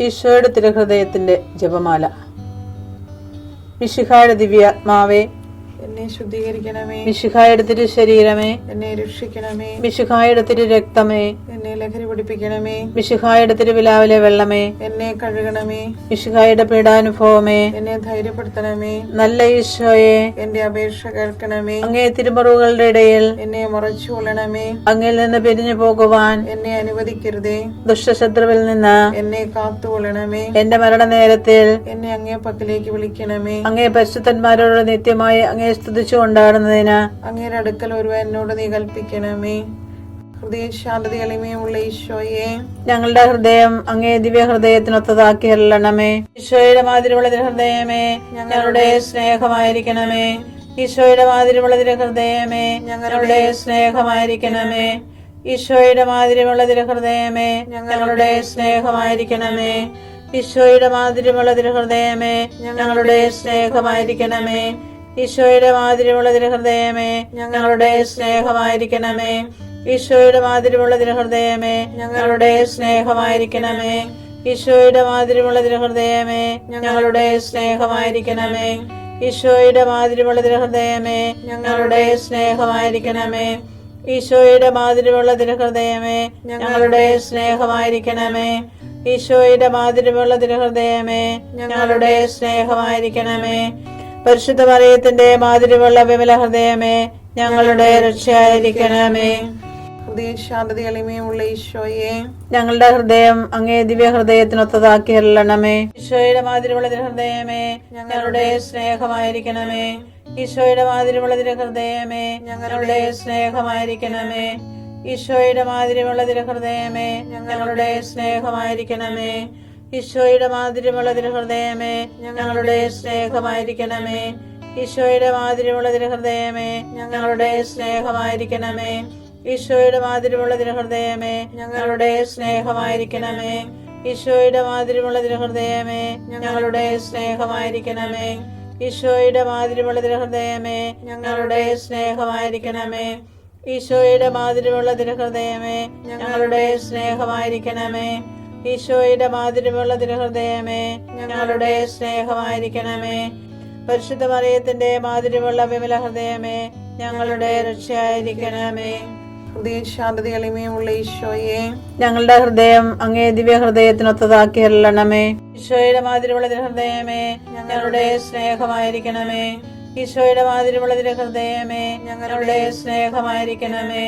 ഈശോയുടെ തിരുഹൃദയത്തിന്റെ ജപമാല. മിശിഹായുടെ ദിവ്യാത്മാവേ, എന്നെ ശുദ്ധീകരിക്കണമേ. മിശിഹായുടെ തിരു ശരീരമേ, എന്നെ രക്ഷിക്കണമേ. മിശിഹായുടെ തിരു രക്തമേ, എന്നെ ലഹരി പിടിപ്പിക്കണമേ. മിശിഹായുടെ തിരുവിലാവിലെ വെള്ളമേ, എന്നെ കഴുകണമേ. മിശിഹായുടെ പീഡാനുഭവമേ, എന്നെ ധൈര്യപ്പെടുത്തണമേ. നല്ല ഈശോയെ, എന്റെ അപേക്ഷ കേൾക്കണമേ. അങ്ങേ തിരുമുറിവുകളുടെ ഇടയിൽ എന്നെ മറച്ചു കൊള്ളണമേ. അങ്ങിൽ നിന്ന് പിരിഞ്ഞു പോകുവാൻ എന്നെ അനുവദിക്കരുതേ. ദുഷ്ടശത്രുവിൽ നിന്ന് എന്നെ കാത്തുകൊള്ളണമേ. എന്റെ മരണനേരത്തിൽ എന്നെ അങ്ങേ പക്കലേക്ക് വിളിക്കണമേ. അങ്ങേ പരിശുദ്ധന്മാരോട് നിത്യമായി അങ്ങേ സ്തുതിച്ചു കൊണ്ടാടുന്നതിന് അങ്ങയുടെ അടുക്കൽ ഒരുവ എന്നോട് നീ കൽപ്പിക്കണമേ. ഹൃദയശാന്തത എളിമയുള്ള ഈശോയെ, ഞങ്ങളുടെ ഹൃദയം അങ്ങേ ദിവ്യ ഹൃദയത്തിനൊത്തതാക്കി അരുളണമേ. ഈശോയുടെ മാതിരിയുള്ള ഹൃദയമേ, ഞങ്ങളുടെ സ്നേഹമായിരിക്കണമേ. ഈശോയുടെ മാതിരിയുള്ള ഹൃദയമേ, ഞങ്ങളുടെ സ്നേഹമായിരിക്കണമേ. ഈശോയുടെ മാതിരിയുള്ള ഹൃദയമേ, ഞങ്ങളുടെ സ്നേഹമായിരിക്കണമേ. ഈശോയുടെ മാതിരിയുള്ള ഹൃദയമേ, ഞങ്ങളുടെ സ്നേഹമായിരിക്കണമേ. ഈശോയുടെ മാതിരിയുള്ള ഹൃദയമേ, ഞങ്ങളുടെ സ്നേഹമായിരിക്കണമേ. ഈശോയുടെ മാതിരിയുള്ള ഹൃദയമേ, ഞങ്ങളുടെ സ്നേഹമായിരിക്കണമേ. ഈശോയുടെ മാതിരിയുള്ള ഹൃദയമേ, ഞങ്ങളുടെ സ്നേഹമായിരിക്കണമേ. ഈശോയുടെ മാതിരിയുള്ള ഹൃദയമേ, ഞങ്ങളുടെ സ്നേഹമായിരിക്കണമേ. ഈശോയുടെ മാതിരിയുള്ള ഹൃദയമേ, ഞങ്ങളുടെ സ്നേഹമായിരിക്കണമേ. ഈശോയുടെ മാതിരിയുള്ള ഹൃദയമേ, ഞങ്ങളുടെ സ്നേഹമായിരിക്കണമേ. പരിശുദ്ധ മറിയത്തിന്റെ മാതിരിയുള്ള വിമല ഹൃദയമേ, ഞങ്ങളുടെ രക്ഷയായിരിക്കണമേ. ഹൃദയശാന്തത എളിമയുള്ള ഈശോയെ, ഞങ്ങളുടെ ഹൃദയം അങ്ങേ ദിവ്യ ഹൃദയത്തിനൊത്തതാക്കി അരുളണമേ. ഈശോയുടെ മാതിരിയുള്ള ഹൃദയമേ, ഞങ്ങളുടെ സ്നേഹമായിരിക്കണമേ. ഈശോയുടെ മാതിരിയുള്ള ഹൃദയമേ, ഞങ്ങളുടെ സ്നേഹമായിരിക്കണമേ. ഈശോയുടെ മാതിരിയുള്ള ഹൃദയമേ, ഞങ്ങളുടെ സ്നേഹമായിരിക്കണമേ. ഈശോയുടെ മാതിരിയുള്ള ഹൃദയമേ, ഞങ്ങളുടെ സ്നേഹമായിരിക്കണമേ. ഈശോയുടെ മാതിരിയുള്ള ഹൃദയമേ, ഞങ്ങളുടെ സ്നേഹമായിരിക്കണമേ. ഈശോയുടെ മാതിരിയുള്ള ഹൃദയമേ, ഞങ്ങളുടെ സ്നേഹമായിരിക്കണമേ. ഈശോയുടെ മാതിരിയുള്ള ഹൃദയമേ, ഞങ്ങളുടെ സ്നേഹമായിരിക്കണമേ. ഈശോയുടെ മാതിരിയുള്ള ഹൃദയമേ, ഞങ്ങളുടെ സ്നേഹമായിരിക്കണമേ. ഈശോയുടെ മാതിരിയുള്ള ഹൃദയമേ, ഞങ്ങളുടെ സ്നേഹമായിരിക്കണമേ. ഈശോയുടെ മാതിരിയുള്ള ഹൃദയമേ, ഞങ്ങളുടെ സ്നേഹമായിരിക്കണമേ. പരിശുദ്ധ മറിയത്തിന്റെ മാതിരിയുള്ള വിമല ഹൃദയമേ, ഞങ്ങളുടെ രക്ഷയായിരിക്കണമേ. ഹൃദയശാന്തത എളിമയുള്ള ഈശോയെ, ഞങ്ങളുടെ ഹൃദയം അങ്ങേ ദിവ്യ ഹൃദയത്തിനൊത്തതാക്കി അരുളണമേ. ഈശോയുടെ മാതിരിയുള്ള ഹൃദയമേ, ഞങ്ങളുടെ സ്നേഹമായിരിക്കണമേ. ഈശോയുടെ മാതിരിയുള്ള ഹൃദയമേ, ഞങ്ങളുടെ സ്നേഹമായിരിക്കണമേ.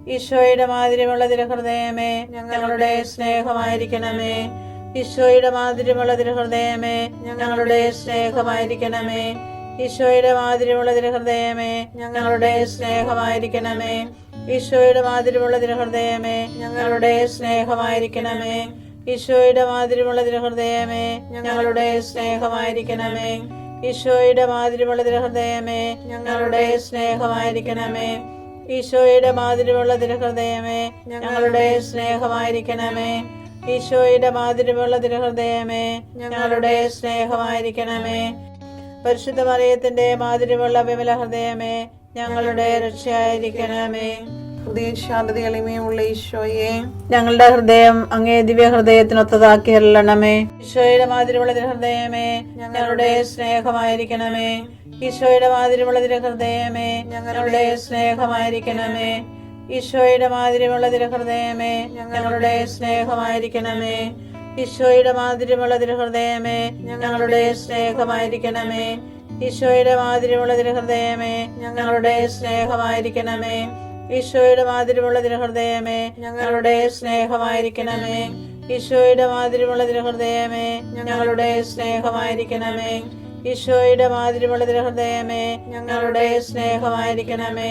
ഈശോയുടെ മാതിരിയുള്ള ഹൃദയമേ, ഞങ്ങളുടെ സ്നേഹമായിരിക്കണമേ. ഈശോയുടെ മാതിരിയുള്ള ഹൃദയമേ, ഞങ്ങളുടെ സ്നേഹമായിരിക്കണമേ. ഈശോയുടെ മാതിരിയുള്ള ഹൃദയമേ, ഞങ്ങളുടെ സ്നേഹമായിരിക്കണമേ. ഈശോയുടെ മാതിരിയുള്ള ഹൃദയമേ, ഞങ്ങളുടെ സ്നേഹമായിരിക്കണമേ. ഈശോയുടെ മാതിരിയുള്ള ഹൃദയമേ, ഞങ്ങളുടെ സ്നേഹമായിരിക്കണമേ. ഈശോയുടെ മാതിരിയുള്ള ഹൃദയമേ, ഞങ്ങളുടെ സ്നേഹമായിരിക്കണമേ. ഈശോയുടെ മാതിരിയുള്ള ഹൃദയമേ, ഞങ്ങളുടെ സ്നേഹമായിരിക്കണമേ. ഈശോയുടെ മാതിരിയുള്ള ഹൃദയമേ, ഞങ്ങളുടെ സ്നേഹമായിരിക്കണമേ. പരിശുദ്ധ മറിയത്തിന്റെ മാതിരിയുള്ള വിമല ഹൃദയമേ, ഞങ്ങളുടെ രക്ഷയായിരിക്കണമേ. ഹൃദയശാന്തത എളിമയുള്ള ഈശോയെ, ഞങ്ങളുടെ ഹൃദയം അങ്ങേ ദിവ്യ ഹൃദയത്തിനൊത്തതാക്കി അരുളണമേ. ഈശോയുടെ മാതിരിയുള്ള ഹൃദയമേ, ഞങ്ങളുടെ സ്നേഹമായിരിക്കണമേ. ഈശോയുടെ മാതിരിയുള്ള ഹൃദയമേ, ഞങ്ങളുടെ സ്നേഹമായിരിക്കണമേ. ഈശോയുടെ മാതിരിയുള്ള ഹൃദയമേ, ഞങ്ങളുടെ സ്നേഹമായിരിക്കണമേ. ഈശോയുടെ മാതിരിയുള്ള ഹൃദയമേ, ഞങ്ങളുടെ സ്നേഹമായിരിക്കണമേ. ഈശോയുടെ മാതിരിയുള്ള ഹൃദയമേ, ഞങ്ങളുടെ സ്നേഹമായിരിക്കണമേ. ഈശോയുടെ മാതിരിയുള്ള ഹൃദയമേ, ഞങ്ങളുടെ സ്നേഹമായിരിക്കണമേ. ഈശോയുടെ മാതിരിയുള്ള ഹൃദയമേ, ഞങ്ങളുടെ സ്നേഹമായിരിക്കണമേ. ഈശോയുടെ മാതിരിയുള്ള ഹൃദയമേ, ഞങ്ങളുടെ സ്നേഹമായിരിക്കണമേ.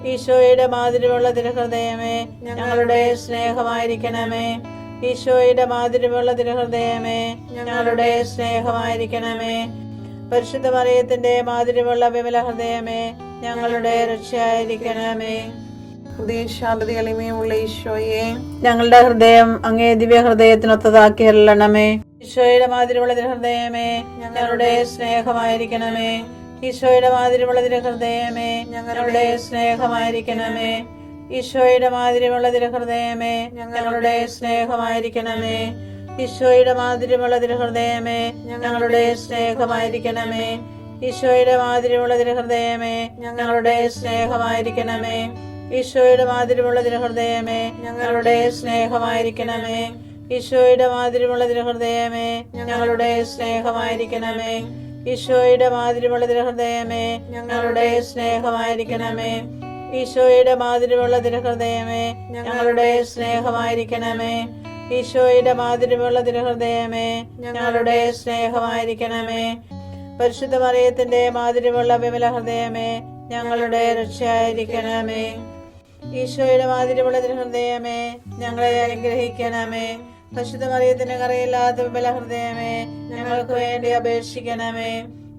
ഈശോയുടെ മാതിരിയുള്ള ഹൃദയമേ, ഞങ്ങളുടെ സ്നേഹമായിരിക്കണമേ. ഈശോയുടെ മാതിരിയുള്ള ഹൃദയമേ, ഞങ്ങളുടെ സ്നേഹമായിരിക്കണമേ. പരിശുദ്ധ മറിയത്തിന്റെ മാതിരിയുള്ള വിമല ഹൃദയമേ, ഞങ്ങളുടെ രക്ഷയായിരിക്കണമേ. ഹൃദയശാന്തത എളിമയുള്ള ഈശോയെ, ഞങ്ങളുടെ ഹൃദയം അങ്ങേ ദിവ്യ ഹൃദയത്തിനൊത്തതാക്കി അരുളണമേ. ഈശോയുടെ മാതിരിയുള്ള ഹൃദയമേ, ഞങ്ങളുടെ സ്നേഹമായിരിക്കണമേ. ഈശോയുടെ മാതിരിയുള്ള ഹൃദയമേ, ഞങ്ങളുടെ സ്നേഹമായിരിക്കണമേ. ഈശോയുടെ മാതിരിയുള്ള ഹൃദയമേ, ഞങ്ങളുടെ സ്നേഹമായിരിക്കണമേ. ഈശോയുടെ മാധുര്യമുള്ള തിരുഹൃദയമേ, ഞങ്ങളുടെ സ്നേഹമായിരിക്കണമേ. ഈശോയുടെ മാധുര്യമുള്ള തിരുഹൃദയമേ, ഞങ്ങളുടെ സ്നേഹമായിരിക്കണമേ. ഈശോയുടെ മാധുര്യമുള്ള തിരുഹൃദയമേ, ഞങ്ങളുടെ സ്നേഹമായിരിക്കണമേ. ഈശോയുടെ മാധുര്യമുള്ള തിരുഹൃദയമേ, ഞങ്ങളുടെ സ്നേഹമായിരിക്കണമേ. ഈശോയുടെ മാധുര്യമുള്ള തിരുഹൃദയമേ, ഞങ്ങളുടെ സ്നേഹമായിരിക്കണമേ. ഈശോയുടെ മാധുര്യമുള്ള തിരുഹൃദയമേ, ഞങ്ങളുടെ സ്നേഹമായിരിക്കണമേ. ഈശോയുടെ മാധുര്യമുള്ള തിരുഹൃദയമേ, ഞങ്ങളുടെ സ്നേഹമായിരിക്കണമേ. പരിശുദ്ധ മറിയത്തിന്റെ മാധുര്യമുള്ള വിമല ഹൃദയമേ, ഞങ്ങളുടെ രക്ഷയായിരിക്കണമേ. ഈശോയുടെ മാധുര്യമുള്ള തിരുഹൃദയമേ, ഞങ്ങളെ അനുഗ്രഹിക്കണമേ. പരിശുദ്ധ മറിയത്തിന്റെ കറയില്ലാത്ത വിമല ഹൃദയമേ, ഞങ്ങൾക്ക് വേണ്ടി അപേക്ഷിക്കണമേ.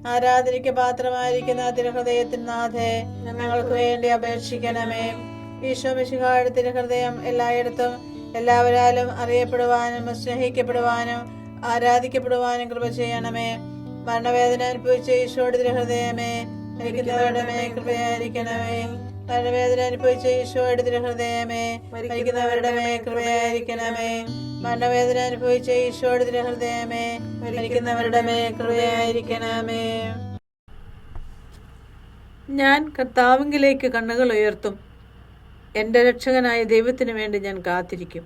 ആരാധനയ്ക്ക് പാത്രമായിരിക്കുന്ന തിരുഹൃദയത്തിൻ നാഥേ, ഞങ്ങൾക്ക് വേണ്ടി അപേക്ഷിക്കണമേ. ഈശോ മിശിഹായുടെ തിരുഹൃദയം എല്ലായിടത്തും എല്ലാവരാലും അറിയപ്പെടുവാനും സ്നേഹിക്കപ്പെടുവാനും ആരാധിക്കപ്പെടുവാനും കൃപ ചെയ്യണമേ. മരണവേദന അനുഭവിച്ച ഈശോയുടെ തിരുഹൃദയമേ, മരിക്കുന്നവരുടെ മേൽ കൃപയായിരിക്കണമേ. മരണവേദന അനുഭവിച്ച ഈശോയുടെ തിരുഹൃദയമേ, മരിക്കുന്നവരുടെ മേൽ കൃപയായിരിക്കണമേ. മരണവേദന അനുഭവിച്ച ഈശോയുടെ തിരുഹൃദയമേ, മരിക്കുന്നവരുടെ മേൽ കൃപയായിരിക്കണമേ. ഞാൻ കർത്താവിലേക്ക് കണ്ണുകൾ ഉയർത്തും. എൻ്റെ രക്ഷകനായ ദൈവത്തിനു വേണ്ടി ഞാൻ കാത്തിരിക്കും.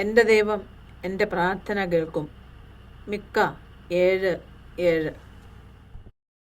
എൻ്റെ ദൈവം എൻ്റെ പ്രാർത്ഥന കേൾക്കും. മിക്ക 7:7.